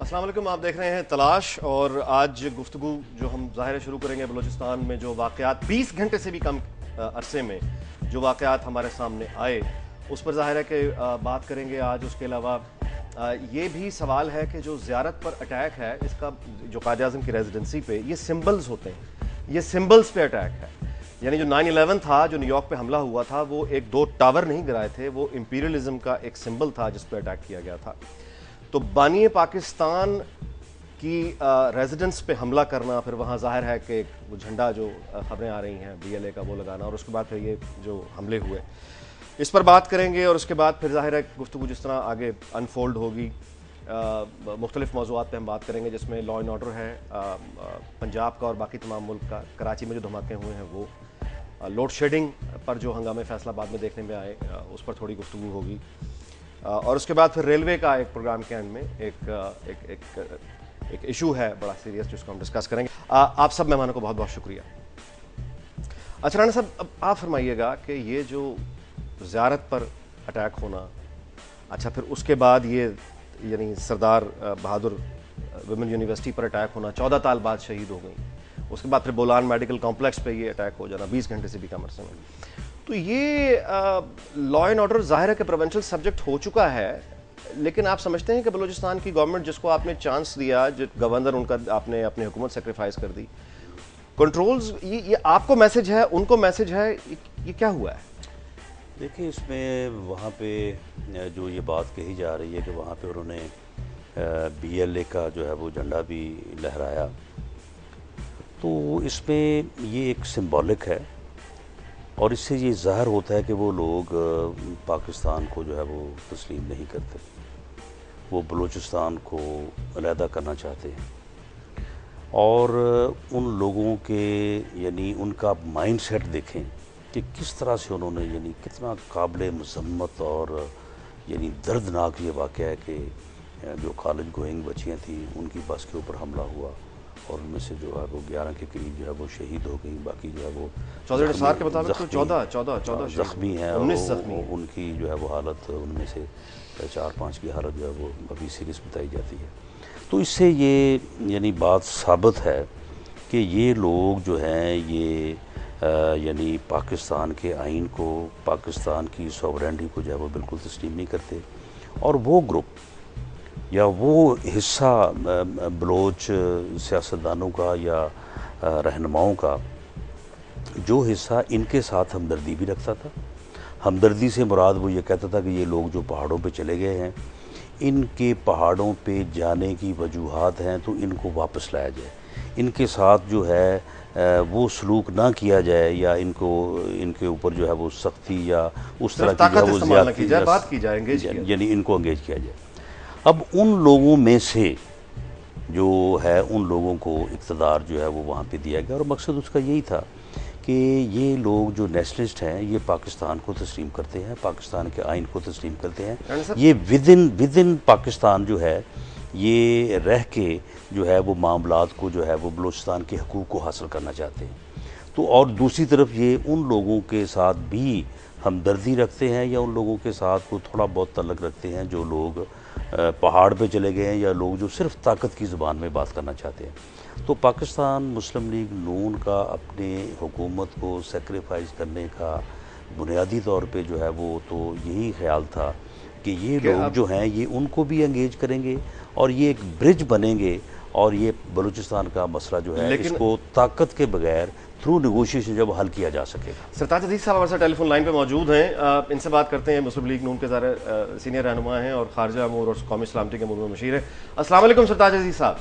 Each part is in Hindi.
अस्सलाम वालेकुम, आप देख रहे हैं तलाश। और आज गुफ्तगू जो हम ज़ाहिर शुरू करेंगे बलूचिस्तान में जो वाक़यात 20 घंटे से भी कम अरसे में जो वाक़यात हमारे सामने आए उस पर ज़ाहिर है कि बात करेंगे आज। उसके अलावा ये भी सवाल है कि जो ज़ियारत पर अटैक है इसका जो कायद आज़म की रेजिडेंसी पे ये सिंबल्स होते हैं, ये सिंबल्स पे अटैक है। यानी जो 9/11 था, जो न्यूयॉर्क पे हमला हुआ था, वो एक दो टावर नहीं गिराए थे, वो इंपीरियलिज्म का एक सिंबल था जिस पर अटैक किया गया था। तो बानी पाकिस्तान की रेजिडेंस पे हमला करना, फिर वहाँ जाहिर है कि वो झंडा जो खबरें आ रही हैं BLA का वो लगाना, और उसके बाद फिर ये जो हमले हुए इस पर बात करेंगे। और उसके बाद फिर जाहिर है गुफ्तगू जिस तरह आगे अनफोल्ड होगी मुख्तलिफ मौज़ूआत पे हम बात करेंगे, जिसमें लॉ एंड ऑर्डर है पंजाब का और बाकी तमाम मुल्क का, कराची में जो धमाके हुए हैं वो, लोड शेडिंग पर जो हंगामे फैसलाबाद में देखने में आए उस पर थोड़ी गुफ्तगू होगी, और उसके बाद फिर रेलवे का एक प्रोग्राम के एंड में एक इशू है बड़ा सीरियस जिसको हम डिस्कस करेंगे। आप सब मेहमानों को बहुत बहुत शुक्रिया। अच्छा राणा साहब, अब आप फरमाइएगा कि ये जो ज़ियारत पर अटैक होना, अच्छा फिर उसके बाद ये यानी सरदार बहादुर वुमेन यूनिवर्सिटी पर अटैक होना, 14 तालबात शहीद हो गई, उसके बाद फिर बोलान मेडिकल कॉम्प्लेक्स पे ये अटैक हो जाना 20 घंटे से भी कम अरसे में, तो ये लॉ एंड ऑर्डर जाहिर है कि प्रोविंशियल सब्जेक्ट हो चुका है। लेकिन आप समझते हैं कि बलूचिस्तान की गवर्नमेंट, जिसको आपने चांस दिया, जो गवर्नर उनका आपने अपनी हुकूमत सेक्रीफाइस कर दी, कंट्रोल्स, ये आपको मैसेज है, उनको मैसेज है, ये क्या हुआ है? देखिए, इसमें वहाँ पे जो ये बात कही जा रही है कि वहाँ पे उन्होंने BLA का जो है वो झंडा भी लहराया, तो इसमें ये एक सिंबॉलिक है और इससे ये ज़ाहिर होता है कि वो लोग पाकिस्तान को जो है वो तस्लीम नहीं करते, वो बलूचिस्तान को अलहदा करना चाहते हैं। और उन लोगों के यानी उनका माइंडसेट देखें कि किस तरह से उन्होंने यानी कितना काबिल मज़म्मत और यानी दर्दनाक ये वाक़या है कि जो कॉलेज गोइंग बच्चियाँ थी उनकी बस के ऊपर हमला हुआ और उनमें से जो है वो 11 के करीब जो है वो शहीद हो गई, बाकी जो है वो 14 के मुताबिक 14 ज़ख्मी हैं, 19 ज़ख्मी, उनकी जो है वो हालत, उनमें से 4-5 की हालत जो है वो अभी सीरियस बताई जाती है। तो इससे ये यानी बात साबित है कि ये लोग जो हैं ये यानी पाकिस्तान के आइन को, पाकिस्तान की सॉवरेनिटी को जो है वो बिल्कुल तस्लीम नहीं करते। और वो ग्रुप या वो हिस्सा बलोच सियासतदानों का या रहनुमाओं का जो हिस्सा इनके साथ हमदर्दी भी रखता था। हमदर्दी से मुराद वो ये कहता था कि ये लोग जो पहाड़ों पे चले गए हैं, इनके पहाड़ों पे जाने की वजूहात हैं तो इनको वापस लाया जाए, इनके साथ जो है वो सलूक ना किया जाए या इनको इनके ऊपर जो है वो सख्ती या उस तरह की जो है वो ज़्यादती यानी इनको एंगेज किया जाए। अब उन लोगों में से जो है उन लोगों को इक़्तिदार जो है वो वहाँ पे दिया गया और मकसद उसका यही था कि ये लोग जो नेशनलिस्ट हैं ये पाकिस्तान को तस्लीम करते हैं, पाकिस्तान के आइन को तस्लीम करते हैं, ये विद इन पाकिस्तान जो है ये रह के जो है वो मामलात को जो है वो बलूचिस्तान के हकूक़ को हासिल करना चाहते हैं। तो और दूसरी तरफ ये उन लोगों के साथ भी हमदर्दी रखते हैं या उन लोगों के साथ को थोड़ा बहुत तल्लुक़ रखते हैं जो लोग पहाड़ पे चले गए हैं या लोग जो सिर्फ ताकत की ज़ुबान में बात करना चाहते हैं। तो पाकिस्तान मुस्लिम लीग नून का अपने हुकूमत को सेक्रीफाइस करने का बुनियादी तौर पे जो है वो तो यही ख्याल था कि ये लोग जो हैं ये उनको भी एंगेज करेंगे और ये एक ब्रिज बनेंगे और ये बलूचिस्तान का मसला जो है इसको ताकत के बगैर थ्रू नेगोशिएशन जब हल किया जा सकेगा। सरताज अजीज़ साहब हमारे साथ टेलीफोन लाइन पे मौजूद हैं, इनसे बात करते हैं। मुस्लिम लीग नून के ज़ाहिर सीनियर रहनुमा हैं और खारजा अमूर और कौमी सलामती के अमूर में मशीर है। अस्सलाम वालेकुम सरताज अजीज़ साहब।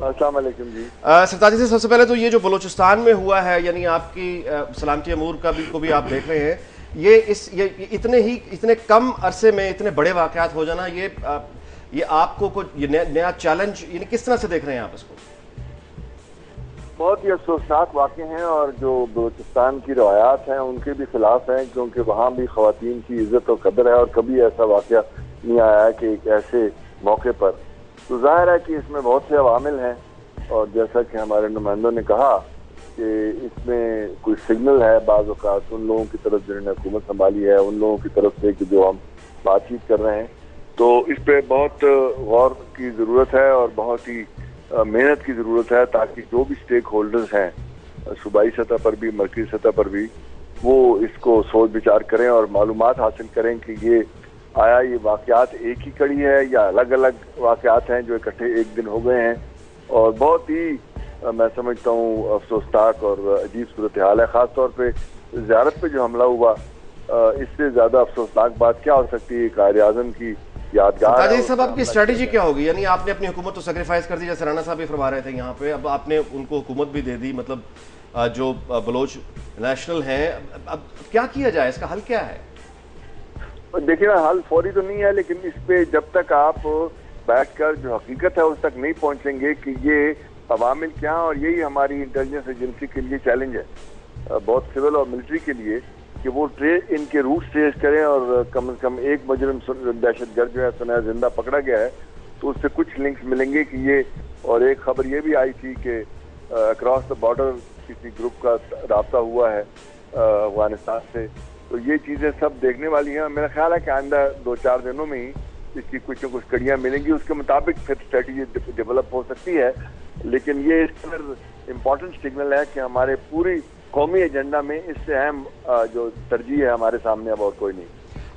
अस्सलाम वालेकुम जी। सरताज अजीज़, सबसे पहले तो ये जो बलूचिस्तान में हुआ है, यानी आपकी सलामती अमूर का भी को भी आप देख रहे हैं, ये इतने कम अरसे में इतने बड़े वाक़यात हो जाना, ये आपको कुछ नया चैलेंज, यानी किस तरह से देख रहे हैं आप इसको? बहुत ही अफसोसनाक वाक़े हैं और जो बलूचिस्तान की रवायात हैं उनके भी खिलाफ हैं, क्योंकि वहाँ भी ख़वातीन की इज़्ज़त और कदर है और कभी ऐसा वाक़या नहीं आया है कि एक ऐसे मौके पर। तो ज़ाहिर है कि इसमें बहुत से अवामिल हैं और जैसा कि हमारे नुमाइंदों ने कहा कि इसमें कोई सिग्नल है बाज़ औक़ात उन लोगों की तरफ जिन्होंने हुकूमत संभाली है, उन लोगों की तरफ से कि जो हम बातचीत कर रहे हैं तो इस पे बहुत गौर की ज़रूरत है और बहुत ही मेहनत की ज़रूरत है, ताकि जो भी स्टेक होल्डर्स हैं सूबाई सतह पर भी, मरकज़ी सतह पर भी, वो इसको सोच विचार करें और मालूमात हासिल करें कि ये आया ये वाक़यात एक ही कड़ी है या अलग अलग वाक़यात हैं जो इकट्ठे एक दिन हो गए हैं। और बहुत ही मैं समझता हूँ अफसोसनाक और अजीब सूरत हाल है। ख़ास तौर पे ज़ियारत पे जो हमला हुआ, इससे ज़्यादा अफसोसनाक बात क्या हो सकती है। कायद आज़म की यादगार। सरताज साहब, आपकी स्ट्रेटजी क्या होगी? यानी आपने अपनी हुकूमत तो सेक्रीफाइस कर दी, जैसे राणा साहब भी फरमा रहे थे यहाँ पे, अब आपने उनको हुकूमत भी दे दी, मतलब जो बलोच नेशनल हैं, अब क्या किया जाए, इसका हल क्या है? देखिए ना, हल फौरी तो नहीं है, लेकिन इस पे जब तक आप बैठकर जो हकीकत है उस तक नहीं पहुंचेंगे कि ये अवामिल क्या, और यही हमारी इंटेलिजेंस एजेंसी के लिए चैलेंज है, बहुत सिविल और मिलिट्री के लिए, कि वो इनके रूट ट्रेस करें और कम से कम एक मुजरिम दहशतगर्द जो है सुना जिंदा पकड़ा गया है तो उससे कुछ लिंक्स मिलेंगे कि ये। और एक खबर ये भी आई थी कि अक्रॉस द बॉर्डर किसी ग्रुप का राब्ता हुआ है अफगानिस्तान से। तो ये चीज़ें सब देखने वाली हैं। मेरा ख्याल है कि आइंदा 2-4 दिनों में ही इसकी कुछ न कुछ कड़ियाँ मिलेंगी, उसके मुताबिक फिर स्ट्रेटजी डेवलप हो सकती है। लेकिन ये इस पर इम्पोर्टेंट सिग्नल है कि हमारे पूरी कौमी एजेंडा में इससे अहम जो तरजीह है हमारे सामने अब और कोई नहीं।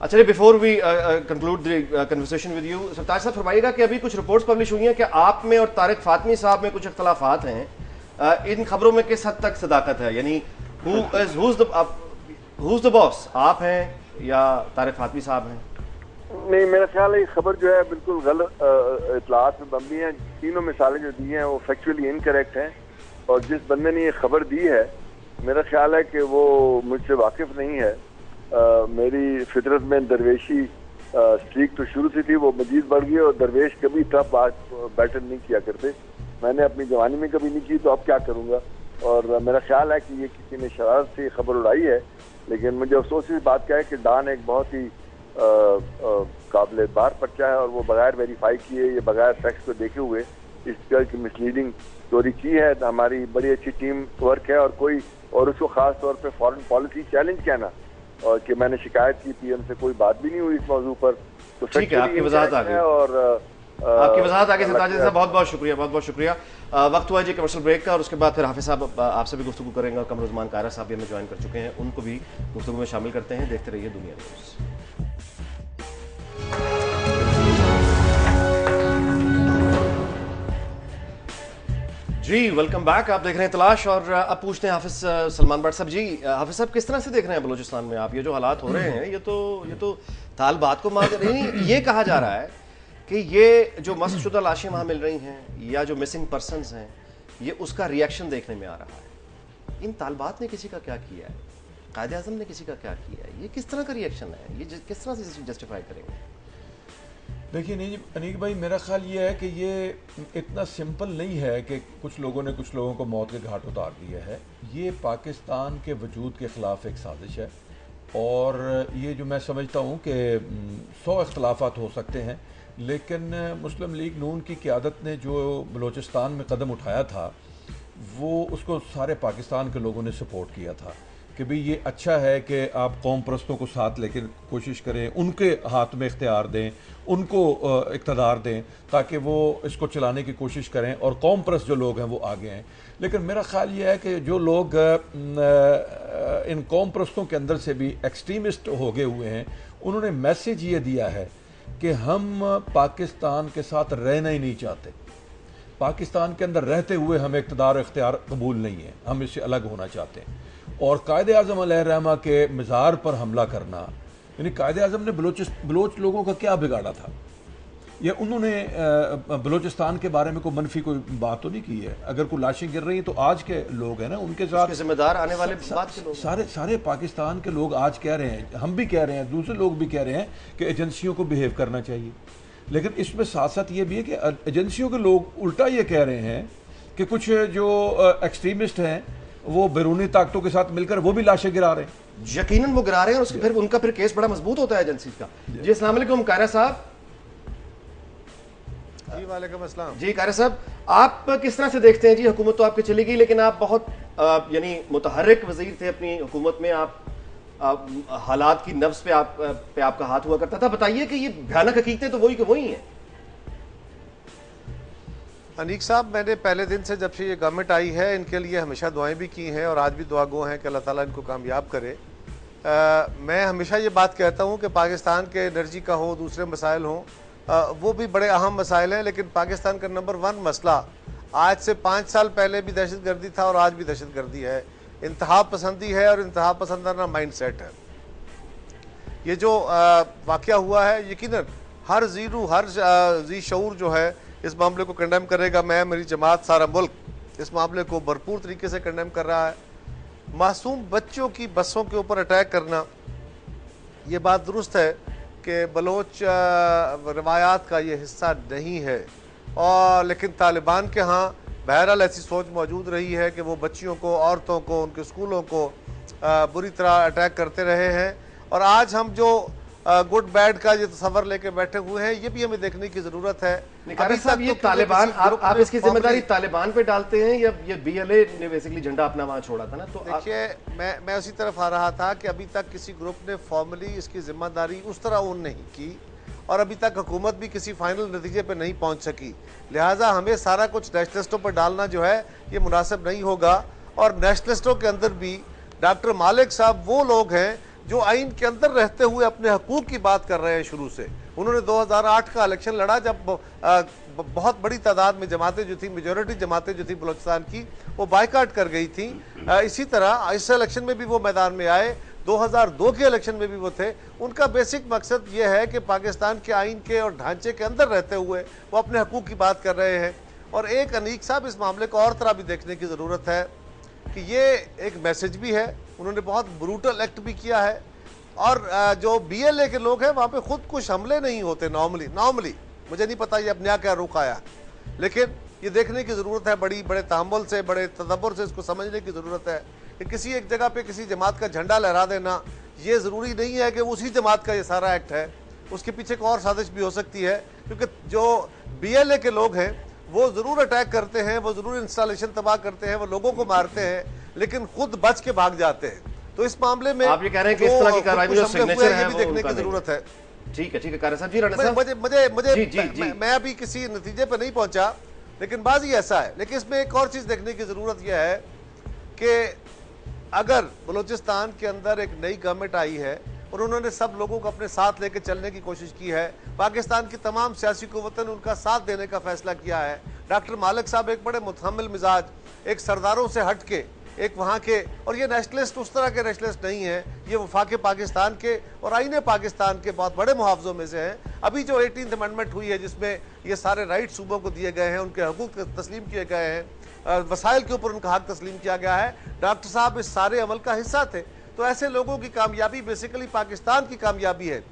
अच्छा, before we conclude the conversation with you, Sartaj साहब फरमाइएगा कि अभी कुछ रिपोर्ट्स पब्लिश हुई हैं कि आप में और तारिक फातमी साहब में कुछ इख्तलाफात हैं, इन खबरों में किस हद तक सदाकत है? यानी हु इज द बॉस, आप हैं या तारिक फातमी साहब हैं? नहीं, मेरा ख्याल है ये खबर जो है बिल्कुल गलत इतलात में बंदी है। तीनों मिसालें जो दी हैं वो फैक्चुअली इनकरेक्ट हैं, और जिस बंदे ने ये खबर दी है मेरा ख्याल है कि वो मुझसे वाकिफ नहीं है। मेरी फितरत में दरवेशी स्ट्रीक तो शुरू से थी, वो मजीद बढ़ गई, और दरवेश कभी टफ बात बैटल नहीं किया करते। मैंने अपनी जवानी में कभी नहीं की, तो अब क्या करूँगा। और मेरा ख्याल है कि ये किसी ने शरारत से खबर उड़ाई है। लेकिन मुझे अफसोस इस बात का है कि डान एक बहुत ही काबिल बार पर्चा है, और वो बगैर वेरीफाई किए, ये बगैर फैक्ट्स को देखे हुए इस तरह की मिसलीडिंग स्टोरी की है। हमारी बड़ी अच्छी टीम वर्क है, और कोई और उसको खास तौर पे फॉरेन पॉलिसी चैलेंज कहना, और कि मैंने शिकायत की पीएम से, कोई बात भी नहीं हुई इस मौजू पर। तो ठीक है, आपकी वजाहत आ गई, और आपकी वजाहत आ गई सरताज साहब, बहुत बहुत शुक्रिया, बहुत बहुत शुक्रिया। वक्त हुआ जी कमर्शियल ब्रेक का, और उसके बाद फिर हाफिज साहब आपसे भी गुफ्तगू करेंगे, और कमरुज़्मान कायरा साहब भी हमें ज्वाइन कर चुके हैं, उनको भी गुफ्तगू में शामिल करते हैं। देखते रहिए दुनिया न्यूज़। जी वेलकम बैक, आप देख रहे हैं तलाश, और अब पूछते हैं हाफिज सलमान भट्ट साहब। जी हाफिज साहब, किस तरह से देख रहे हैं बलूचिस्तान में आप ये जो हालात हो रहे हैं? ये तो ताल बात को मार रही है। ये कहा जा रहा है कि ये जो मस्कशुदा लाशें वहाँ मिल रही हैं या जो मिसिंग पर्सनस हैं, ये उसका रिएक्शन देखने में आ रहा है। इन तालबात ने किसी का क्या किया है, कायद आज़म ने किसी का क्या किया है, ये किस तरह का रिएक्शन है, ये किस तरह से जस्टिफाई करेंगे? देखिए नहीं अनीक भाई, मेरा ख्याल ये है कि ये इतना सिंपल नहीं है कि कुछ लोगों ने कुछ लोगों को मौत के घाट उतार दिया है। ये पाकिस्तान के वजूद के ख़िलाफ़ एक साजिश है, और ये जो मैं समझता हूँ कि 100 इख्तलाफात हो सकते हैं, लेकिन मुस्लिम लीग नून की क़यादत ने जो बलूचिस्तान में कदम उठाया था, वो उसको सारे पाकिस्तान के लोगों ने सपोर्ट किया था कि भाई ये अच्छा है कि आप कौम परस्तों को साथ लेकर कोशिश करें, उनके हाथ में इख्तियार दें, उनको इक़्तिदार दें, ताकि वो इसको चलाने की कोशिश करें, और कौम परस्त जो लोग हैं वो आगे हैं। लेकिन मेरा ख़्याल ये है कि जो लोग इन कौम परस्तों के अंदर से भी एक्सट्रीमिस्ट हो गए हुए हैं, उन्होंने मैसेज ये दिया है कि हम पाकिस्तान के साथ रहना ही नहीं चाहते, पाकिस्तान के अंदर रहते हुए हमें इक़्तिदार इख्तियार कबूल नहीं है, हम इससे अलग होना चाहते हैं। और कायद आज़म अलैहिर्रहमा के मज़ार पर हमला करना, यानी कायद आज़म ने बलोच लोगों का क्या बिगाड़ा था? या उन्होंने बलूचिस्तान के बारे में कोई मनफी कोई बात तो नहीं की है? अगर कोई लाशें गिर रही हैं तो आज के लोग हैं ना उनके साथ जिम्मेदार आने वाले बात के लोग, सारे पाकिस्तान के लोग आज कह रहे हैं, हम भी कह रहे हैं, दूसरे लोग भी कह रहे हैं कि एजेंसियों को बिहेव करना चाहिए। लेकिन इसमें साथ साथ ये भी है कि एजेंसियों के लोग उल्टा ये कह रहे हैं कि कुछ जो एक्सट्रीमिस्ट हैं वो बैरूनी ताकतों के साथ मिलकर वो भी लाशें गिरा रहे हैं। यकीनन वो गिरा रहे हैं, और उसके फिर उनका फिर केस बड़ा मजबूत होता है एजेंसी का। जी अस्सलाम वालेकुम कायरा साहब। जी वालेकुम अस्सलाम। जी कायरा साहब, आप किस तरह से देखते हैं? जी हुकूमत तो आपकी चली गई, लेकिन आप बहुत यानी मुतहर्रिक वजीर थे अपनी हुकूमत में, आप हालात की नब्ज पे आपका हाथ हुआ करता था। बताइए कि ये भयानक हकीकतें तो वही के वही हैं। अनीक साहब, मैंने पहले दिन से जब से ये गवर्नमेंट आई है इनके लिए हमेशा दुआएं भी की हैं और आज भी दुआ गो हैं कि अल्लाह ताला इनको कामयाब करे। मैं हमेशा ये बात कहता हूँ कि पाकिस्तान के एनर्जी का हो, दूसरे मसाइल हों, वो भी बड़े अहम मसाइल हैं, लेकिन पाकिस्तान का नंबर 1 मसला आज से 5 साल पहले भी दहशतगर्दी था और आज भी दहशतगर्दी है, इंतहा पसंदी है और इंतहा पसंदाना माइंड सेट है। ये जो वाक़या हुआ है, यकीनन हर ज़ीरू, हर जी शऊर जो है इस मामले को कंडेम करेगा। मैं, मेरी जमात, सारा मुल्क इस मामले को भरपूर तरीके से कंडेम कर रहा है। मासूम बच्चों की बसों के ऊपर अटैक करना, ये बात दुरुस्त है कि बलोच रवायात का ये हिस्सा नहीं है, और लेकिन तालिबान के यहाँ बहरहाल ऐसी सोच मौजूद रही है कि वो बच्चियों को, औरतों को, उनके स्कूलों को बुरी तरह अटैक करते रहे हैं। और आज हम जो गुड बैड का ये तस्वर लेके बैठे हुए हैं, ये भी हमें देखने की जरूरत है। अभी साहब, ये तालिबान, आप इसकी जिम्मेदारी तालिबान पे डालते हैं या ये बीएलए ने बेसिकली झंडा अपना वहां छोड़ा था ना? तो देखिए, मैं उसी तरफ आ रहा था कि अभी तक किसी ग्रुप ने फॉर्मली इसकी जिम्मेदारी उस तरह ओन नहीं की और अभी तक हुकूमत भी किसी फाइनल नतीजे पर नहीं पहुंच सकी। लिहाजा हमें सारा कुछ नेशनलिस्टों पर डालना जो है ये मुनासिब नहीं होगा। और नेशनलिस्टों के अंदर भी डॉक्टर मालिक साहब वो लोग हैं जो आइन के अंदर रहते हुए अपने हकूक की बात कर रहे हैं शुरू से। उन्होंने 2008 का इलेक्शन लड़ा जब बहुत बड़ी तादाद में जमातें जो थी, मेजॉरिटी जमातें जो थी बलूचिस्तान की, वो बाइकाट कर गई थी। इसी तरह इस इलेक्शन में भी वो मैदान में आए, 2002 के इलेक्शन में भी वो थे। उनका बेसिक मकसद ये है कि पाकिस्तान के आइन के और ढांचे के अंदर रहते हुए वो अपने हकूक की बात कर रहे हैं। और एक अनीक साहब, इस मामले को और तरह भी देखने की ज़रूरत है कि ये एक मैसेज भी है। उन्होंने बहुत ब्रूटल एक्ट भी किया है और जो बीएलए के लोग हैं वहाँ पे खुद कुछ हमले नहीं होते नॉर्मली। मुझे नहीं पता ये अब नया क्या रुख आया, लेकिन ये देखने की ज़रूरत है, बड़े तहम्मुल से, बड़े तदब्बर से इसको समझने की ज़रूरत है कि किसी एक जगह पे किसी जमात का झंडा लहरा देना ये ज़रूरी नहीं है कि उसी जमात का ये सारा एक्ट है। उसके पीछे एक और साजिश भी हो सकती है, क्योंकि जो बीएलए के लोग हैं वो ज़रूर अटैक करते हैं, वो ज़रूर इंस्टॉलेशन तबाह करते हैं, वो लोगों को मारते हैं, लेकिन खुद बच के भाग जाते हैं। तो इस मामले में आप ये कह रहे हैं कि इस तरह की कार्रवाई में जो सिग्नेचर है वो देखने की जरूरत है। ठीक है कारी साहब जी। राणा साहब, मुझे मैं अभी किसी नतीजे पर नहीं पहुंचा, लेकिन बात ही ऐसा है। लेकिन इसमें एक और चीज देखने की जरूरत यह है कि अगर बलूचिस्तान के अंदर एक नई गवर्नमेंट आई है और उन्होंने सब लोगों को अपने साथ लेकर चलने की कोशिश की है, पाकिस्तान की तमाम सियासी कुव्वतों ने उनका साथ देने का फैसला किया है। डॉक्टर मालिक साहब एक बड़े मुतहम्मिल मिजाज, एक सरदारों से हट के, एक वहाँ के, और ये नेशनलिस्ट उस तरह के नेशनलिस्ट नहीं है, ये वफाक पाकिस्तान के और आईने पाकिस्तान के बहुत बड़े मुहावजों में से हैं। अभी जो 18th अमेंडमेंट हुई है जिसमें ये सारे राइट सूबों को दिए गए हैं, उनके हकूक तस्लीम किए गए हैं, वसाइल के ऊपर उनका हक तस्लीम किया गया है, डॉक्टर साहब इस सारे अमल का हिस्सा थे। तो ऐसे लोगों की कामयाबी बेसिकली पाकिस्तान की कामयाबी है।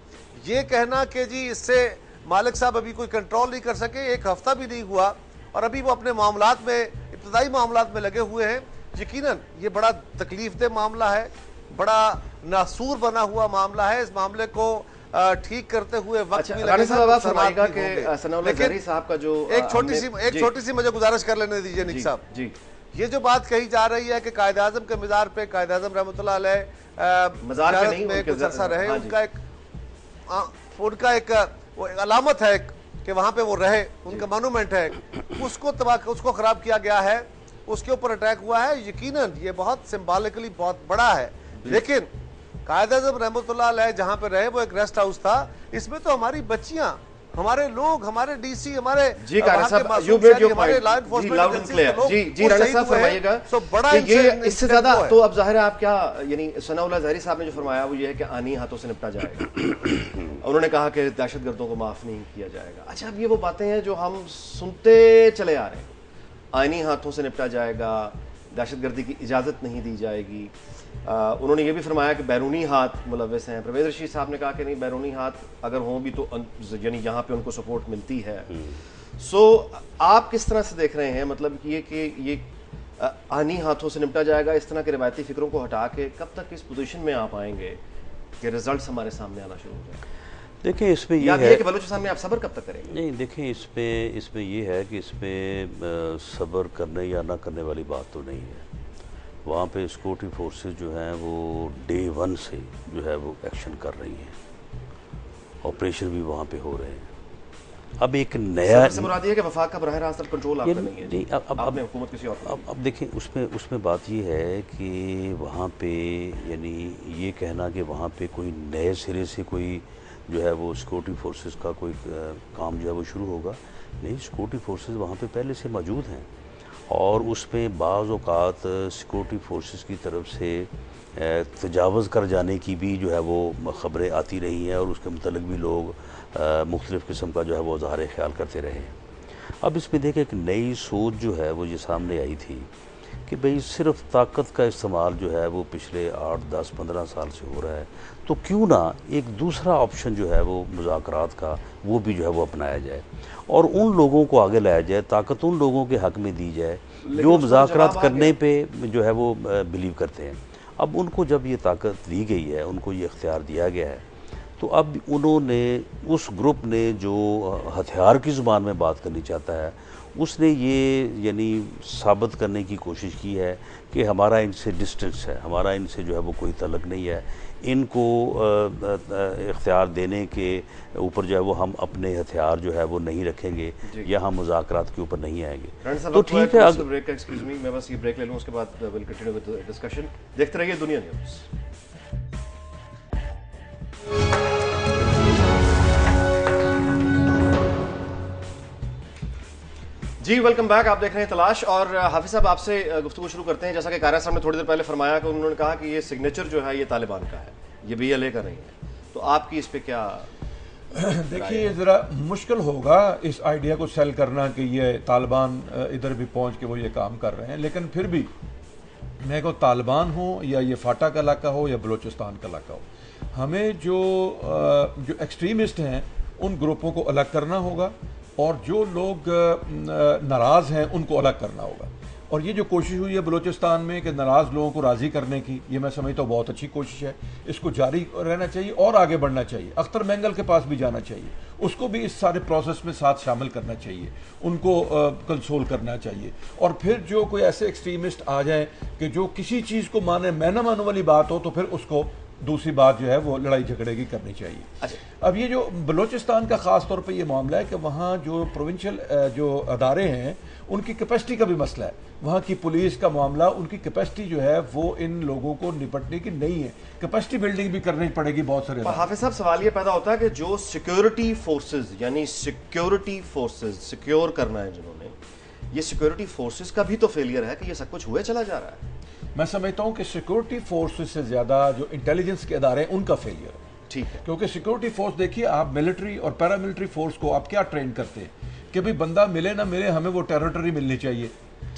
ये कहना कि जी इससे मालिक साहब अभी कोई कंट्रोल नहीं कर सके, एक हफ्ता भी नहीं हुआ और अभी वो अपने मामलात में, इब्तदाई मामलात में लगे हुए हैं। यकीनन ये बड़ा तकलीफदेह मामला है, बड़ा नासूर बना हुआ मामला है। इस मामले को ठीक करते हुए वक्त भी लगेगा। साहब का जो एक छोटी सी मुझे गुजारिश कर लेने दीजिए निक साहब जी। ये जो बात कही जा रही है कि कायद आज़म के मज़ार पे कायद आज़म रहमतुल्लाह अलैह मज़ार में कुछ अरसा रहे, उनका एक अलामत है कि वहाँ पे वो रहे, उनका मोनूमेंट है, उसको खराब किया गया है, उसके ऊपर अटैक हुआ है। यकीनन ये बहुत सिंबॉलिकली बहुत बड़ा है, लेकिन कायद आज़म रहमतुल्लाह अलैह जहाँ पे रहे वो एक रेस्ट हाउस था। इसमें तो हमारी बच्चियां, हमारे लोग, हमारे डीसी, हमारे जी राणा साहब फरमाइएगा बड़ा ये इससे ज्यादा तो अब जाहिर है आप क्या, यानी सनाउल्लाह ज़हरी साहब ने जो फरमाया वो ये है कि आनी हाथों से निपटा जाएगा। उन्होंने कहा कि दहशतगर्दों को माफ नहीं किया जाएगा। अच्छा, अब ये वो बातें हैं जो हम सुनते चले आ रहे हैं, आईनी हाथों से निपटा जाएगा, दहशतगर्दी की इजाज़त नहीं दी जाएगी। उन्होंने ये भी फरमाया कि बैरूनी हाथ मुलव्वस हैं। परवेज़ रशीद साहब ने कहा कि नहीं, बैरूनी हाथ अगर हों भी तो यानी यहाँ पे उनको सपोर्ट मिलती है। सो आप किस तरह से देख रहे हैं, मतलब कि ये आनी हाथों से निपटा जाएगा, इस तरह के रिवायती फ़िक्रों को हटा के कब तक इस पोजीशन में आप आएंगे कि रिजल्ट्स हमारे सामने आना शुरू हो जाए? देखिए इसमें ये है कि बलूचिस्तान में आप सब्र कब तक करेंगे? नहीं, देखिए इसमें ये है कि इसमें सब्र करने या ना करने वाली बात तो नहीं है। वहाँ पे सिक्योरिटी फोर्सेस जो हैं वो डे 1 से जो है वो एक्शन कर रही हैं, ऑपरेशन भी वहाँ पे हो रहे हैं। अब एक नया से मुराद ये है कि वफाक का बराह रास्त कंट्रोल आपका नहीं है। नहीं, आपने हुकूमत किसी और अब देखें उसमें बात ये है कि वहाँ पे यानी ये कहना कि वहाँ पे कोई नए सिरे से कोई जो है वो सिक्योरिटी फोर्सेस का कोई काम जो है वो शुरू होगा, नहीं, सिक्योरिटी फोर्सेस वहाँ पे पहले से मौजूद हैं और उसमें बाज़ औक़ात सिक्योरिटी फोर्सेस की तरफ से तजावज़ कर जाने की भी जो है वो ख़बरें आती रही हैं और उसके मतलब भी लोग मुख्तलिफ़ किस्म का जो है वो इज़हार ख्याल करते रहे हैं। अब इसमें देखें एक नई सोच जो है वो ये सामने आई थी कि भाई सिर्फ ताकत का इस्तेमाल जो है वो पिछले 8, 10, 15 साल से हो रहा है, तो क्यों ना एक दूसरा ऑप्शन जो है वो मुज़ाकरात का वो भी जो है वो अपनाया जाए और उन लोगों को आगे लाया जाए, ताकत उन लोगों के हक़ में दी जाए जो मुज़ाकरात करने पे जो है वो बिलीव करते हैं। अब उनको जब ये ताकत दी गई है, उनको ये इख्तियार दिया गया है, तो अब उन्होंने उस ग्रुप ने जो हथियार की ज़ुबान में बात करनी चाहता है उसने ये यानी साबित करने की कोशिश की है कि हमारा इनसे डिस्टेंस है, हमारा इनसे जो है वो कोई तलक नहीं है, इनको इख्तियार देने के ऊपर जो है वो हम अपने हथियार जो है वो नहीं रखेंगे या हम मुज़ाकरात के ऊपर नहीं आएंगे। तो ठीक है, ब्रेक, एक्सक्यूज मी, मैं बस ये ब्रेक ले लूँ, उसके बाद विल कंटिन्यू विद डिस्कशन। देखते रहिए दुनिया न्यूज़। जी वेलकम बैक, आप देख रहे हैं तलाश और हाफिज साहब आपसे गुफ्तगू शुरू करते हैं। जैसा कि कारा साहब ने थोड़ी देर पहले फरमाया कि उन्होंने कहा कि ये सिग्नेचर जो है ये तालिबान का है, ये BLA का नहीं है, तो आपकी इस पे क्या? देखिए ज़रा मुश्किल होगा इस आइडिया को सेल करना कि ये तालिबान इधर भी पहुंच के वो ये काम कर रहे हैं, लेकिन फिर भी मैं को तालिबान हो या ये फाटा का इलाका हो या बलूचिस्तान का इलाका हो, हमें जो एक्सट्रीमिस्ट हैं उन ग्रुपों को अलग करना होगा और जो लोग नाराज़ हैं उनको अलग करना होगा। और ये जो कोशिश हुई है बलूचिस्तान में कि नाराज़ लोगों को राज़ी करने की, ये मैं समझता हूँ बहुत अच्छी कोशिश है, इसको जारी रहना चाहिए और आगे बढ़ना चाहिए। अख्तर मेंगल के पास भी जाना चाहिए, उसको भी इस सारे प्रोसेस में साथ शामिल करना चाहिए, उनको कंसोल करना चाहिए। और फिर जो कोई ऐसे एक्सट्रीमिस्ट आ जाएं कि जो किसी चीज़ को माने न मानने वाली बात हो, तो फिर उसको दूसरी बात जो है वो लड़ाई झगड़े की करनी चाहिए। अच्छा। अब ये जो बलूचिस्तान का ख़ास तौर पे ये मामला है कि वहाँ जो प्रोविंशियल जो अदारे हैं उनकी कैपेसिटी का भी मसला है। वहाँ की पुलिस का मामला, उनकी कैपेसिटी जो है वो इन लोगों को निपटने की नहीं है, कैपेसिटी बिल्डिंग भी करनी पड़ेगी बहुत सारे। हाफिज साहब, सवाल ये पैदा होता है कि जो सिक्योरिटी फोर्सेज यानी सिक्योरिटी फोर्सेज सिक्योर करना है जिन्होंने, ये सिक्योरिटी फोर्सेज का भी तो फेलियर है कि ये सब कुछ हुए चला जा रहा है। मैं समझता हूँ कि सिक्योरिटी फोर्सेस से ज़्यादा जो इंटेलिजेंस के अदारे हैं उनका फेलियर है। ठीक है, क्योंकि सिक्योरिटी फोर्स देखिए, आप मिलिट्री और पैरामिलिट्री फोर्स को आप क्या ट्रेन करते हैं कि भाई बंदा मिले ना मिले हमें वो टेरिटरी मिलनी चाहिए।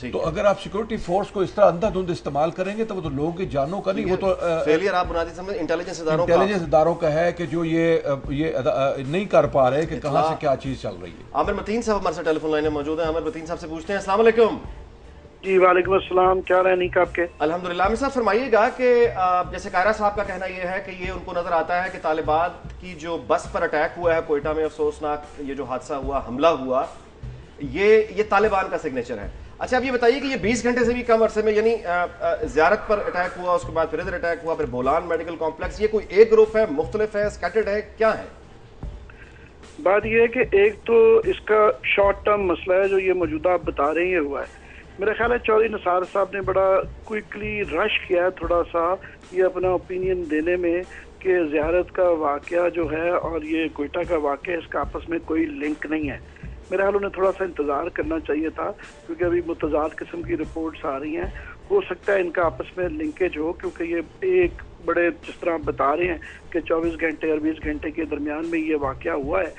तो अगर आप सिक्योरिटी फोर्स को इस तरह अंधाधुंध इस्तेमाल करेंगे तो वो तो लोगों की जानों का नहीं, वो तो फेलियर आप बुनियादी समझ इंटेलिजेंस इदारों का है कि जो ये नहीं कर पा रहे कि कहाँ से क्या चीज़ चल रही है। आमिर मतीन साहब हमारे साथ टेलीफोन लाइन में मौजूद है। आमिर मतीन साहब से पूछते हैं। अस्सलाम वालेकुम। जी वालेकुम अस्सलाम, क्या रहे नहीं आपके? अल्हम्दुलिल्लाह। आमिर साहब फरमाइएगा कि जैसे कायरा साहब का कहना यह है कि ये उनको नजर आता है कि तालिबान की जो बस पर अटैक हुआ है कोयटा में, अफसोसनाक ये जो हादसा हुआ, हमला हुआ, ये तालिबान का सिग्नेचर है। अच्छा, अब ये बताइए कि ये 20 घंटे से भी कम अरसे में, यानी ज़ियारत पर अटैक हुआ, उसके बाद फिर इधर अटैक हुआ, फिर बोलान मेडिकल कॉम्प्लेक्स, ये कोई एक ग्रुप है, मुख्तलिफ है, स्कैटर्ड है, क्या है? बात यह है कि एक तो इसका शॉर्ट टर्म मसला है जो ये मौजूदा आप बता रहे हैं हुआ है। मेरा ख्याल है चौधरी निसार साहब ने बड़ा क्विकली रश किया है थोड़ा सा ये अपना ओपिनियन देने में कि ज़ियारत का वाक़या जो है और ये कोयटा का वाक़या, इसका आपस में कोई लिंक नहीं है। मेरा ख्याल उन्हें थोड़ा सा इंतज़ार करना चाहिए था, क्योंकि अभी मुतज़ाद किस्म की रिपोर्ट्स आ रही हैं, हो सकता है इनका आपस में लिंकेज हो, क्योंकि ये एक बड़े जिस तरह आप बता रहे हैं कि 24 घंटे और 20 घंटे के दरमियान में ये वाक़या हुआ है,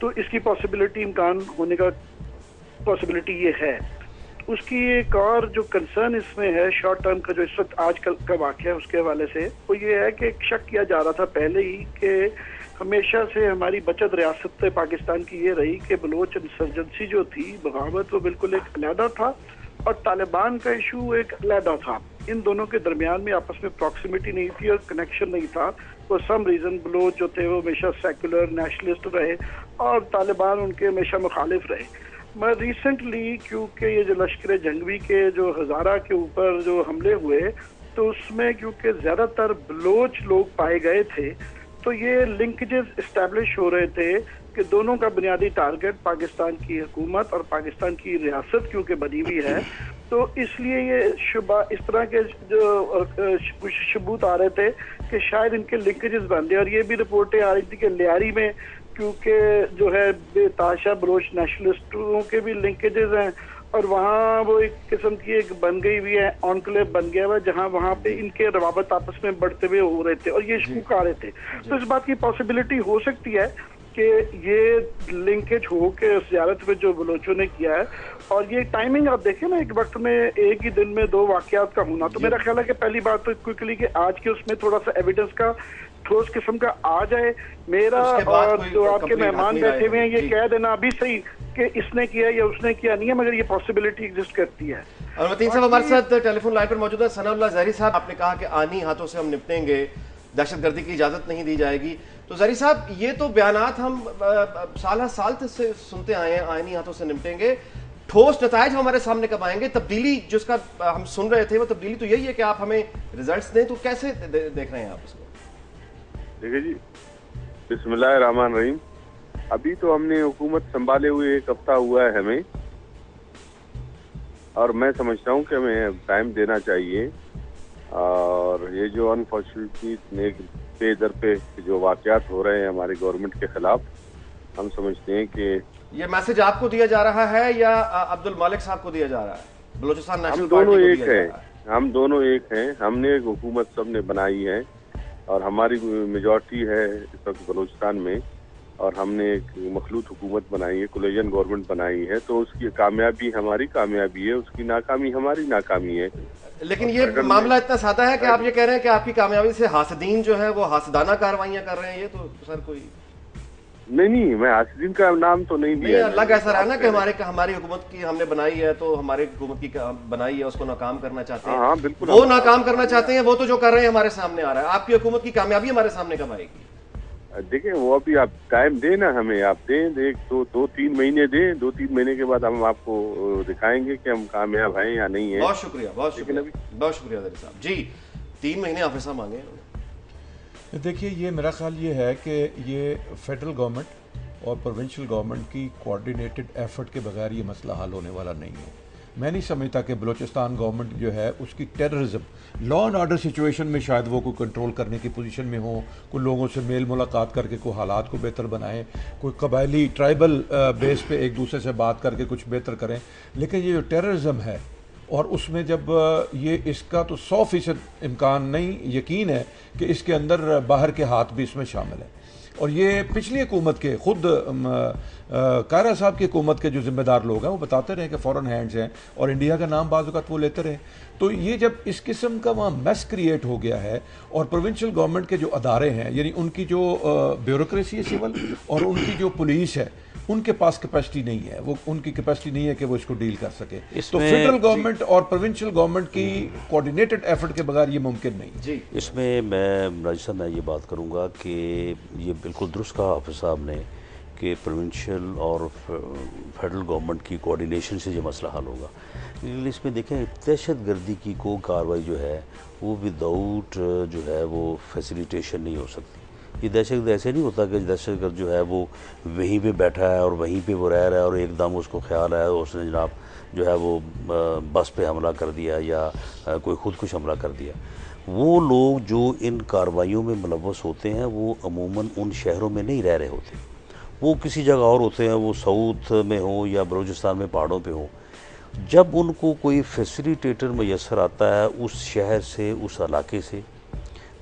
तो इसकी पॉसिबिलिटी, इम्कान होने का पॉसिबिलिटी ये है। उसकी एक और जो कंसर्न इसमें है शॉर्ट टर्म का, जो इस वक्त आजकल का वाक़या है उसके हवाले से, वो ये है कि एक शक किया जा रहा था पहले ही कि हमेशा से हमारी बचत रियासत पाकिस्तान की ये रही कि बलोच इंसर्जेंसी जो थी, बगावत, वो बिल्कुल एक अलहदा था और तालिबान का इशू एक अलहदा था। इन दोनों के दरमियान में आपस में प्रॉक्सिमिटी नहीं थी और कनेक्शन नहीं था। फॉर सम रीज़न बलोच जो थे वो हमेशा सेकुलर नेशनलिस्ट रहे और तालिबान उनके हमेशा मुखालिफ रहे। मैं रिसेंटली, क्योंकि ये जो लश्कर जंगवी के जो हज़ारा के ऊपर जो हमले हुए, तो उसमें क्योंकि ज़्यादातर बलोच लोग पाए गए थे, तो ये लिंकेजेस इस्टेब्लिश हो रहे थे कि दोनों का बुनियादी टारगेट पाकिस्तान की हुकूमत और पाकिस्तान की रियासत क्योंकि बनी हुई है, तो इसलिए ये शुबा इस तरह के जो कुछ सबूत आ रहे थे कि शायद इनके लिंकेजेस बन रहे। और ये भी रिपोर्टें आ रही थी कि लियारी में क्योंकि जो है बेताशा बलोच नेशनलिस्टों के भी लिंकेजेस हैं, और वहाँ वो एक किस्म की एक बन गई हुई है, ऑनक्लेव बन गया हुआ, जहाँ वहाँ पे इनके रवाबत आपस में बढ़ते हुए हो रहे थे और ये शूक आ रहे थे। तो इस बात की पॉसिबिलिटी हो सकती है कि ये लिंकेज हो के ज़ियारत में जो बलोचों ने किया है। और ये टाइमिंग आप देखें ना, एक वक्त में एक ही दिन में 2 वाकयात का होना, तो मेरा ख्याल है कि पहली बात तो क्विकली कि आज के उसमें थोड़ा सा एविडेंस का ठोस किस्म का आ जाए। मेरा और जो आपके मेहमान बैठे हुए हैं ये कह देना अभी सही कि इसने किया या उसने किया नहीं है, मगर ये पॉसिबिलिटी एग्जिस्ट करती है। और मतीन साहब हमारे साथ टेलीफोन लाइन पर मौजूद है। सनाउल्लाह ज़हरी साहब, आपने कहा कि आनी हाथों से हम निपटेंगे, दहशतगर्दी की इजाज़त नहीं दी जाएगी, तो ज़हरी साहब ये तो बयानात हम साल से सुनते आए हैं, आनी हाथों से निपटेंगे, ठोस नतायज हमारे सामने कब आएंगे? तब्दीली जिसका हम सुन रहे थे वो तब्दीली तो यही है कि आप हमें रिजल्ट्स दें, तो कैसे देख रहे हैं आप इसको? देखिए जी, बिस्मिल्लाहिर्रहमानिर्रहीम। अभी तो हमने हुकूमत संभाले हुए 1 हफ्ता हुआ है हमें, और मैं समझता हूँ कि हमें टाइम देना चाहिए। और ये जो अनफॉर्चुनेटली पे दर पे जो वाकयात हो रहे हैं हमारे गवर्नमेंट के खिलाफ, हम समझते हैं कि ये मैसेज आपको दिया जा रहा है या अब्दुल मालिक साहब को दिया जा रहा है? बलूचिस्तान नेशनल हम दोनों पार्टी को एक दिया जा हैं, रहा है? हम दोनों एक हैं। हमने एक हुकूमत सबने बनाई है और हमारी मेजॉरिटी है इस वक्त बलूचिस्तान में, और हमने एक मखलूत हुकूमत बनाई है, कोलिजन गवर्नमेंट बनाई है। तो उसकी कामयाबी हमारी कामयाबी है, उसकी नाकामी हमारी नाकामी है। लेकिन ये मामला इतना सादा है कि आप ये कह रहे हैं कि आपकी कामयाबी से हासदीन जो है वो हासदाना कार्रवाइयां कर रहे हैं, ये तो सर कोई नहीं, मैं हासदीन का नाम तो नहीं दिया। अल्लाह का ऐसा रहा ना कि हमारी हुकूमत की हमने बनाई है, तो हमारी हुकूमत की बनाई है उसको नाकाम करना चाहते हैं। हाँ, बिल्कुल वो नाकाम करना चाहते हैं, वो तो जो कर रहे हैं हमारे सामने आ रहा है। आपकी हुकूमत की कामयाबी हमारे सामने कब आएगी? देखिए, वो अभी आप टाइम दें ना हमें, आप दें 2-3 महीने दें, 2-3 महीने के बाद हम आपको दिखाएंगे कि हम कामयाब हैं या नहीं है। बहुत शुक्रिया, बहुत शुक्रिया, बहुत शुक्रिया ज़हरी साहब जी। 3 महीने आप ऐसा मांगे। देखिए, ये मेरा ख्याल ये है कि ये फेडरल गवर्नमेंट और प्रोविंशियल गवर्नमेंट की कोऑर्डिनेटेड एफर्ट के बगैर ये मसला हल होने वाला नहीं है। मैं नहीं समझता कि बलूचिस्तान गवर्नमेंट जो है उसकी terrorism, law and order situation में शायद वो कोई कंट्रोल करने की पोजीशन में हो, कोई लोगों से मेल मुलाकात करके कोई हालात को बेहतर बनाए, कोई कबायली ट्राइबल बेस पे एक दूसरे से बात करके कुछ बेहतर करें। लेकिन ये जो टेररिज्म है, और उसमें जब ये इसका तो 100% इम्कान नहीं, यकीन है कि इसके अंदर बाहर के हाथ भी इसमें शामिल है। और ये पिछली हुकूमत के खुद कायरा साहब की हुकूमत के जो जिम्मेदार लोग हैं वो बताते रहे कि फॉरेन हैंड्स हैं, और इंडिया का नाम बाज़ वक़्त वो लेते रहे। तो ये जब इस किस्म का वहाँ मैस क्रिएट हो गया है, और प्रोविंशियल गवर्नमेंट के जो अदारे हैं, यानी उनकी जो ब्यूरोक्रेसी है सिविल, और उनकी जो पुलिस है, उनके पास कैपेसिटी नहीं है, वो उनकी कैपेसिटी नहीं है कि वो इसको डील कर सके। तो फेडरल गवर्नमेंट और प्रोविंशियल गवर्नमेंट की कोऑर्डिनेटेड एफर्ट के बगैर ये मुमकिन नहीं जी। इसमें मैं राजीव साहब मैं ये बात करूँगा कि ये बिल्कुल दुरुस्त कहा हाफिज़ साहब ने कि प्रोविंशियल और फेडरल गवर्नमेंट की कोऑर्डिनेशन से ये मसला हल होगा। लेकिन इसमें देखें, दहशत गर्दी की को कार्रवाई जो है वो विदाउट जो है वो फैसिलिटेशन नहीं हो सकती। ये दहशतगर्द ऐसे नहीं होता कि दहशतगर्द जो है वो वहीं पे बैठा है और वहीं पे वो रह रहा है और एकदम उसको ख्याल आया उसने जनाब जो है वो बस पे हमला कर दिया या कोई खुदकुश हमला कर दिया। वो लोग जो इन कार्रवाइयों में मुलव्वस होते हैं वो अमूमन उन शहरों में नहीं रह रहे होते, वो किसी जगह और होते हैं, वो साउथ में हो या बलूचिस्तान में पहाड़ों पे हो। जब उनको कोई फैसिलिटेटर मैसर आता है उस शहर से, उस इलाके से,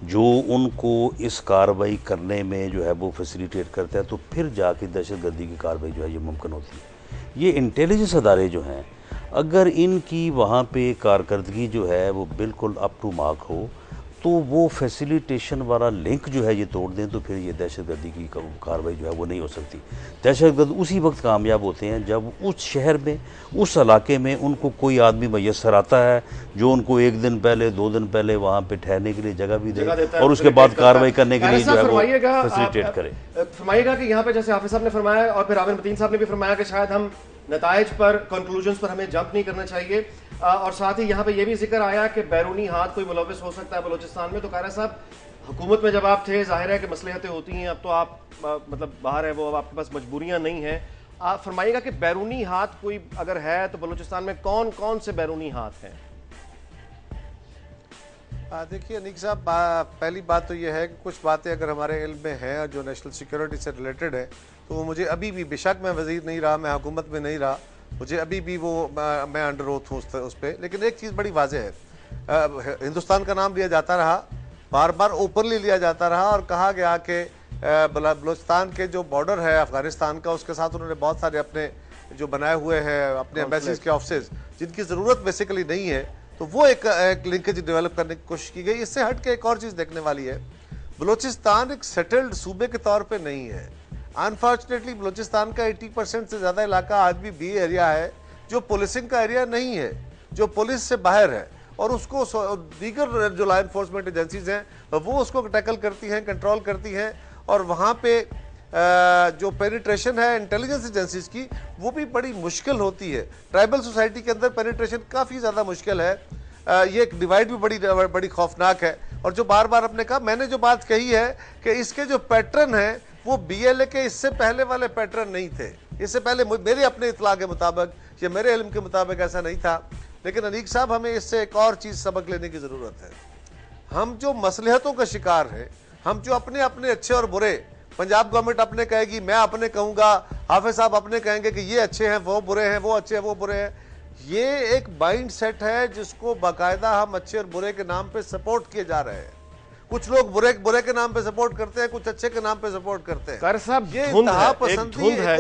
जो उनको इस कार्रवाई करने में जो है वो फैसिलिटेट करता है, तो फिर जाके दहशतगर्दी की कार्रवाई जो है ये मुमकिन होती है। ये इंटेलिजेंस अदारे जो हैं, अगर इनकी वहाँ पे कारकर्दगी जो है वो बिल्कुल अप टू मार्क हो, तो वो फैसिलिटेशन वाला लिंक जो है ये तोड़ दें, तो फिर ये दहशतगर्दी की कार्रवाई जो है वो नहीं हो सकती। दहशतगर्द उसी वक्त कामयाब होते हैं जब उस शहर में, उस इलाके में उनको कोई आदमी मैसर आता है जो उनको 1 दिन पहले 2 दिन पहले वहाँ पे ठहरने के लिए जगह भी दे और उसके बाद कार्रवाई करने के लिए जो है वो फैसिलिटेट करे। फरमाइएगा कि यहाँ पे जैसे हाफिज़ साहब ने फरमाया और फिर आमिर मतीन साहब ने भी फरमाया कि शायद हम नताइज पर, कंक्लूजन्स पर हमें जंप नहीं करना चाहिए। और साथ ही यहाँ पे ये भी जिक्र आया कि बैरूनी हाथ कोई मुलविस हो सकता है बलूचिस्तान में। तो कारा साहब, हुकूमत में जब आप थे, जाहिर है कि मसलहतें होती हैं, अब तो आप मतलब बाहर है वो, अब आपके पास मजबूरियाँ नहीं हैं। आप फरमाइएगा कि बैरूनी हाथ कोई अगर है तो बलूचिस्तान में कौन कौन से बैरूनी हाथ हैं? देखिए अनीक साहब, पहली बात तो यह है कि कुछ बातें अगर हमारे इल्म में हैं और जो नेशनल सिक्योरिटी से रिलेटेड है, तो वो मुझे अभी भी, बेशक मैं वजीर नहीं रहा, मैं हुकूमत में नहीं रहा, मुझे अभी भी वो मैं अंडर ओथ हूँ उस पर। लेकिन एक चीज़ बड़ी वाजह है, हिंदुस्तान का नाम लिया जाता रहा, बार बार ओपनली लिया जाता रहा और कहा गया कि बलूचिस्तान के जो बॉर्डर है अफगानिस्तान का, उसके साथ उन्होंने बहुत सारे अपने जो बनाए हुए हैं अपने एम्बेसीज के ऑफिस, जिनकी ज़रूरत बेसिकली नहीं है, तो वो एक लिंकेज डेवलप करने की कोशिश की गई। इससे हट के एक और चीज़ देखने वाली है, बलूचिस्तान एक सेटल्ड सूबे के तौर पे नहीं है। अनफॉर्चुनेटली बलूचिस्तान का 80% से ज़्यादा इलाका आज भी बी एरिया है, जो पुलिसिंग का एरिया नहीं है, जो पुलिस से बाहर है, और उसको दीगर जो लॉ इन्फोर्समेंट एजेंसीज हैं वो उसको टैकल करती हैं, कंट्रोल करती हैं, और वहाँ पे जो पेनिट्रेशन है इंटेलिजेंस एजेंसीज की, वो भी बड़ी मुश्किल होती है। ट्राइबल सोसाइटी के अंदर पेनिट्रेशन काफ़ी ज़्यादा मुश्किल है। ये एक डिवाइड भी बड़ी खौफनाक है। और जो बार बार आपने कहा, मैंने जो बात कही है कि इसके जो पैटर्न हैं वो BLA के इससे पहले वाले पैटर्न नहीं थे। इससे पहले मेरे अपने इतला के मुताबिक या मेरे इल्म के मुताबिक ऐसा नहीं था। लेकिन अनीक साहब, हमें इससे एक और चीज़ सबक लेने की ज़रूरत है। हम जो मसलहतों का शिकार हैं, हम जो अपने अपने अच्छे और बुरे, पंजाब गवर्नमेंट अपने कहेगी, मैं अपने कहूँगा, हाफिज साहब अपने कहेंगे कि ये अच्छे हैं, वो बुरे हैं, वो अच्छे हैं, वो बुरे हैं। ये एक माइंड सेट है जिसको बाकायदा हम अच्छे और बुरे के नाम पे सपोर्ट किए जा रहे हैं। कुछ लोग बुरे के नाम पे सपोर्ट करते हैं, कुछ अच्छे के नाम पे सपोर्ट करते हैं। कार साहब, ये धुंध है, इंतहापसंदी है,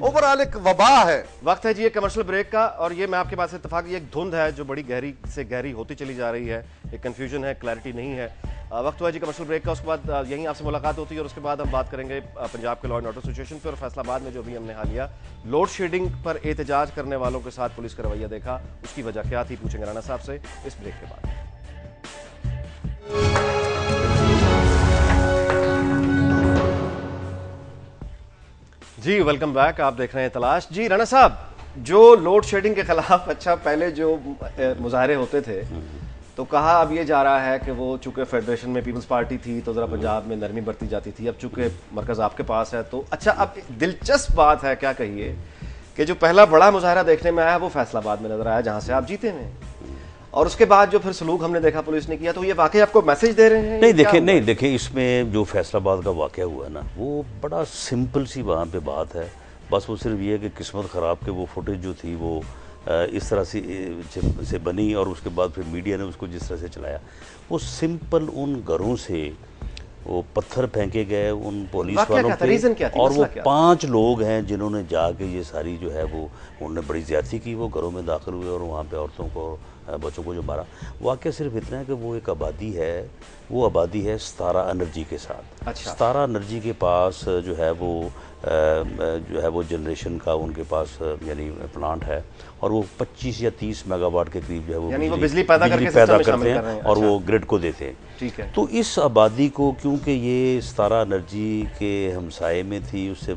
ओवरऑल एक वबा है। वक्त है जी एक कमर्शियल ब्रेक का, और ये मैं आपके पास इत्तेफाक, ये एक धुंध है जो बड़ी गहरी से गहरी होती चली जा रही है, एक कंफ्यूजन है, क्लैरिटी नहीं है। वक्त हुआ है जी कमर्शियल ब्रेक का, उसके बाद यहीं आपसे मुलाकात होती है और उसके बाद हम बात करेंगे पंजाब के लॉ एंड ऑर्डर सिचुएशन पर। और फैसलाबाद में जो भी हमने हालिया लोड शेडिंग पर एहतजाज करने वालों के साथ पुलिस का रवैया देखा, उसकी वजह क्या थी, पूछेंगे राणा साहब से इस ब्रेक के बाद। जी वेलकम बैक, आप देख रहे हैं तलाश। जी राणा साहब, जो लोड शेडिंग के खिलाफ अच्छा पहले जो मुजाहरे होते थे, तो कहा अब ये जा रहा है कि वो चूंकि फेडरेशन में पीपल्स पार्टी थी तो ज़रा पंजाब में नरमी बरती जाती थी, अब चूंकि मरकज़ आपके पास है तो अच्छा। अब दिलचस्प बात है, क्या कहिए, कि जो पहला बड़ा मुजाहरा देखने में आया वो फैसलाबाद में नजर आया, जहाँ से आप जीते हैं, और उसके बाद जो फिर सलूक हमने देखा पुलिस ने किया, तो ये वाकई आपको मैसेज दे रहे हैं? नहीं देखे, इसमें जो फैसलाबाद का वाक़या हुआ ना, वो बड़ा सिंपल सी वहाँ पे बात है। बस वो सिर्फ ये है कि किस्मत ख़राब के वो फुटेज जो थी वो इस तरह से बनी, और उसके बाद फिर मीडिया ने उसको जिस तरह से चलाया, वो सिंपल उन घरों से वो पत्थर फेंके गए उन पुलिस वालों पे, और वो 5 लोग हैं जिन्होंने जाके ये सारी जो है वो उन्होंने बड़ी ज़्यादती की, वो घरों में दाखिल हुए और वहाँ पे औरतों को, बच्चों को जो मारा। वाक़या सिर्फ इतना है कि वो एक आबादी है, वो आबादी है सतारा एनर्जी के साथ। अच्छा। सतारा एनर्जी के पास जो है वो जनरेशन का उनके पास यानी प्लांट है, और वो 25 या 30 मेगावाट के करीब जो है वो बिजली पैदा करते हैं और वो ग्रिड को देते हैं। ठीक है। तो इस आबादी को, क्योंकि ये सतारा एनर्जी के हमसाये में थी, उससे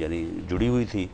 यानी जुड़ी हुई थी,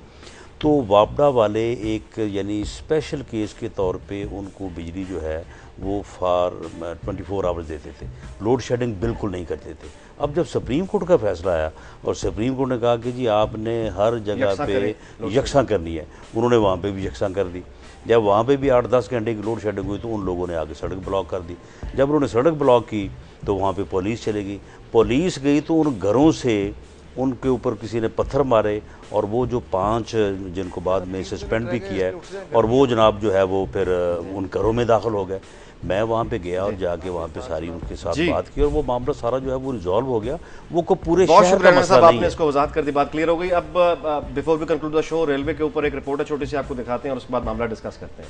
तो वापडा वाले एक यानी स्पेशल केस के तौर पे उनको बिजली जो है वो 24 आवर्स देते थे, लोड शेडिंग बिल्कुल नहीं करते थे। अब जब सुप्रीम कोर्ट का फैसला आया और सुप्रीम कोर्ट ने कहा कि जी आपने हर जगह पे यकसा करनी है, उन्होंने वहाँ पे भी यकसा कर दी। जब वहाँ पे भी 8-10 घंटे की लोड शेडिंग हुई तो उन लोगों ने आगे सड़क ब्लॉक कर दी। जब उन्होंने सड़क ब्लॉक की तो वहाँ पे पुलिस चली गई, पुलिस गई तो उन घरों से उनके ऊपर किसी ने पत्थर मारे, और वो जो 5 जिनको बाद में सस्पेंड भी किया है, और वो जनाब जो है वो फिर उन घरों में दाखिल हो गए। मैं वहाँ पे गया और जाके वहाँ पे सारी उनके साथ बात की, और वो मामला सारा जो है वो रिजॉल्व हो गया। वो को पूरे शहर का मसला नहीं है। आपने इसको वजाहत कर दी, बात क्लियर हो गई। अब before we conclude the show, railway के ऊपर एक रिपोर्ट है, छोटी सी आपको दिखाते हैं और उसके बाद मामला डिस्कस करते हैं।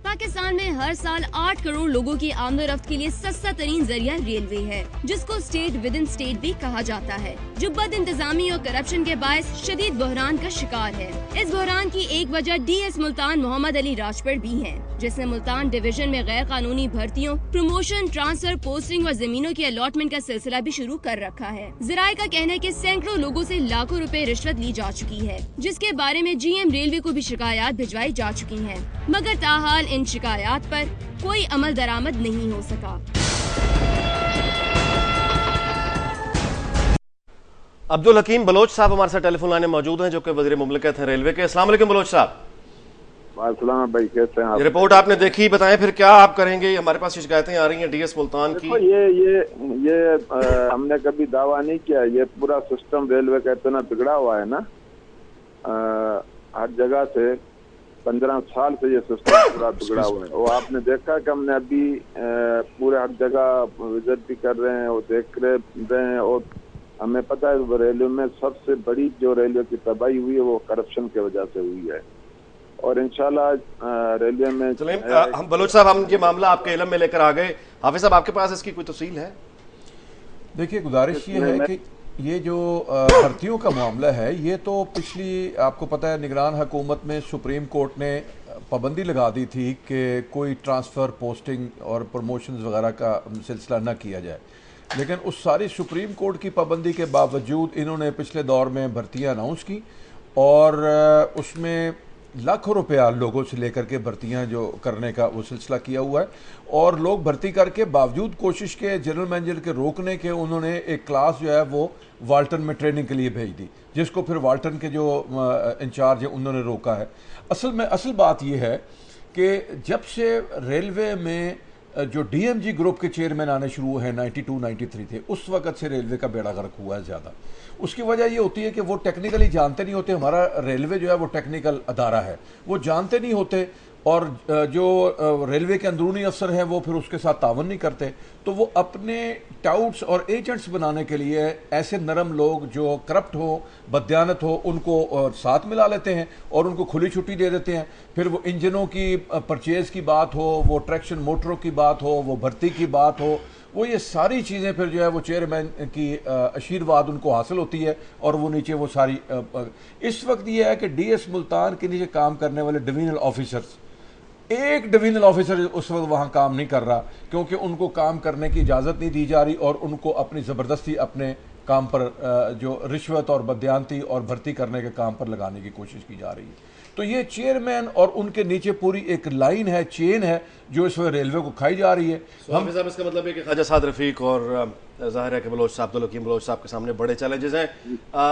पाकिस्तान में हर साल 8 करोड़ लोगों की आमदोरफ्त के लिए सस्ता तरीन जरिया रेलवे है, जिसको स्टेट विद इन स्टेट भी कहा जाता है, जो बद इंतजामी और करप्शन के बायस शदीद बहरान का शिकार है। इस बहरान की एक वजह DS मुल्तान मोहम्मद अली राजपूत भी है, जिसने मुल्तान डिवीजन में गैर कानूनी भर्तियों, प्रमोशन, ट्रांसफर, पोस्टिंग और जमीनों की अलॉटमेंट का सिलसिला भी शुरू कर रखा है। जराये का कहना है कि सैकड़ों लोगों से लाखों रुपए रिश्वत ली जा चुकी है, जिसके बारे में GM रेलवे को भी शिकायत भिजवाई जा चुकी हैं, मगर ताहाल इन शिकायत पर कोई अमल दरामद नहीं हो सका। अब्दुल हकीम बलोच साहब हमारे साथ टेलीफोन लाइन में मौजूद हैं, जो कि वज़ीर मुमलिकत है रेलवे के। अस्सलाम वालेकुम बलोच साहब। वालेकुम भाई, कैसे हैं आप? ये रिपोर्ट आपने देखी, बताएं फिर क्या आप करेंगे? हमारे पास शिकायतें आ रही हैं DS मुल्तान की। ये हमने कभी दावा नहीं किया, ये पूरा सिस्टम रेलवे का इतना बिगड़ा हुआ है ना, हर जगह से 15 साल से ये सिस्टम पूरा बिगड़ा हुआ है। वो आपने देखा कि हमने अभी पूरे हर जगह विजिट भी कर रहे हैं, वो देख रहे हैं, और हमें पता है रेलवे में सबसे बड़ी जो रेलवे की तबाही हुई है वो करप्शन की वजह से हुई है। और इंशाल्लाह रेलवे में हम बलोच साहब, हम ये मामला आपके इल्म में लेकर आ गए। हाफिज साहब, आपके पास इसकी कोई तफसील है? देखिए, गुजारिश ये है कि ये जो भर्तियों का मामला है, ये तो पिछली, आपको पता है, निगरान हुकूमत में सुप्रीम कोर्ट ने पाबंदी लगा दी थी कि कोई ट्रांसफ़र, पोस्टिंग और प्रमोशंस वगैरह का सिलसिला न किया जाए। लेकिन उस सारी सुप्रीम कोर्ट की पाबंदी के बावजूद इन्होंने पिछले दौर में भर्तियां अनाउंस की, और उसमें लाखों रुपया लोगों से लेकर के भर्तियां जो करने का वो सिलसिला किया हुआ है। और लोग भर्ती करके बावजूद कोशिश के जनरल मैनेजर के रोकने के, उन्होंने एक क्लास जो है वो वाल्टन में ट्रेनिंग के लिए भेज दी, जिसको फिर वाल्टन के जो इंचार्ज है उन्होंने रोका है। असल बात यह है कि जब से रेलवे में जो DMG ग्रुप के चेयरमैन आने शुरू हुए हैं, 92-93 थे, उस वक्त से रेलवे का बेड़ा गर्क हुआ है ज़्यादा। उसकी वजह ये होती है कि वो टेक्निकली जानते नहीं होते। हमारा रेलवे जो है वो टेक्निकल अदारा है, वो जानते नहीं होते, और जो रेलवे के अंदरूनी अफसर हैं वो फिर उसके साथ तावन नहीं करते, तो वो अपने टाउट्स और एजेंट्स बनाने के लिए ऐसे नरम लोग जो करप्ट हो, बदयानत हो, उनको साथ मिला लेते हैं और उनको खुली छुट्टी दे देते हैं। फिर वो इंजनों की परचेज़ की बात हो, वो ट्रैक्शन मोटरों की बात हो, वो भर्ती की बात हो, वो ये सारी चीज़ें फिर जो है वो चेयरमैन की आशीर्वाद उनको हासिल होती है, और वो नीचे वो सारी इस वक्त ये है कि DS मुल्तान के नीचे काम करने वाले डिवीजनल ऑफिसर्स, एक डिवीजनल ऑफिसर उस वक्त वहाँ काम नहीं कर रहा, क्योंकि उनको काम करने की इजाज़त नहीं दी जा रही, और उनको अपनी ज़बरदस्ती अपने काम पर जो रिश्वत और बदयानती और भर्ती करने के काम पर लगाने की कोशिश की जा रही है। तो ये चेयरमैन और उनके नीचे पूरी एक लाइन है, चेन है, जो इस वक्त रेलवे को खाई जा रही है। हम इसका मतलब है कि ख्वाजा साद रफीक और ज़ाहिर है कि बलोच साहब, अब्दुल हकीम बलोच साहब के सामने बड़े चैलेंजेस हैं।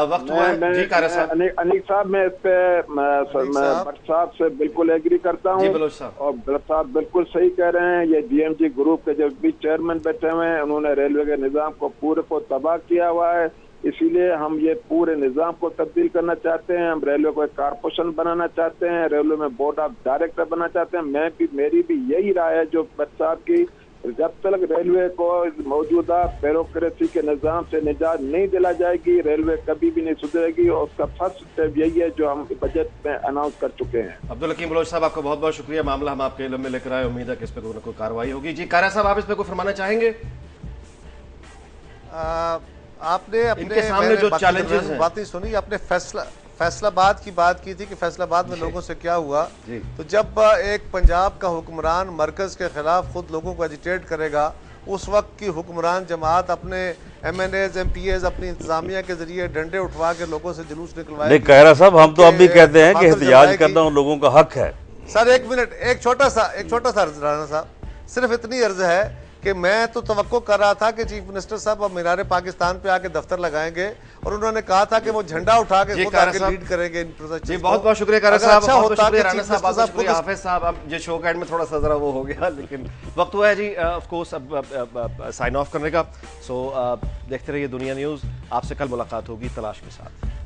वक्त हुआ है जी कारया साहब। अनीक साहब, मैं इस पे भट्ट साहब से बिल्कुल एग्री करता हूँ, और भट्ट साहब बिल्कुल सही कह रहे हैं। ये DMG ग्रुप के जो भी चेयरमैन बैठे हुए हैं, उन्होंने रेलवे के निज़ाम को पूरे को तबाह किया हुआ है। इसीलिए हम ये पूरे निज़ाम को तब्दील करना चाहते हैं। हम रेलवे को एक कारपोरेशन बनाना चाहते हैं, रेलवे में बोर्ड ऑफ डायरेक्टर बनाना चाहते हैं। मेरी भी यही राय है जो भट्ट साहब की, जब तक रेलवे को मौजूदा ब्यूरोक्रेसी के निज़ाम से निजात नहीं दिला जाएगी, रेलवे कभी भी नहीं सुधरेगी। और उसका फर्स्ट स्टेप यही है जो हम बजट में अनाउंस कर चुके हैं। अब्दुल हकीम बलोच साहब, आपका बहुत बहुत शुक्रिया। मामला हम आपके इल्म में लेकर आए, उम्मीद है कि इस पर कोई न कोई कार्रवाई होगी। जी कारया साहब, आप इस पर कोई फरमाना चाहेंगे? आपने इनके सामने जो चैलेंजेस हैं, बातें सुनी, आपने फैसलाबाद की बात की थी कि फैसलाबाद में लोगों से क्या हुआ। तो जब एक पंजाब का हुक्मरान मरकज के खिलाफ खुद लोगों को एजिटेट करेगा, उस वक्त की हुक्मरान जमात अपने MNAs MPAs अपनी इंतजामिया के जरिए डंडे उठवा के लोगों से जुलूस निकलवाएगी। कारया साहब, हम तो अब भी कहते हैं कि एहतिजाज करना उन लोगों का हक है। सर एक मिनट, एक छोटा सा अर्ज राना साहब, सिर्फ इतनी अर्ज है कि मैं तो तवक्को कर रहा था कि चीफ मिनिस्टर साहब अब मीनार पाकिस्तान पे आके दफ्तर लगाएंगे, और उन्होंने कहा था कि वो झंडा उठा के खुद आके लीड करेंगे इन प्रोसेस। जी बहुत बहुत शुक्रिया कारया साहब, अच्छा होता है राना साहब, बहुत शुक्रिया हाफिज साहब। अब ये शो का एंड में थोड़ा सा जरा वो हो गया, लेकिन वक्त हुआ है जी ऑफ कोर्स अब साइन ऑफ करने का। सो देखते रहिए दुनिया न्यूज़। आपसे कल मुलाकात होगी तलाश के साथ।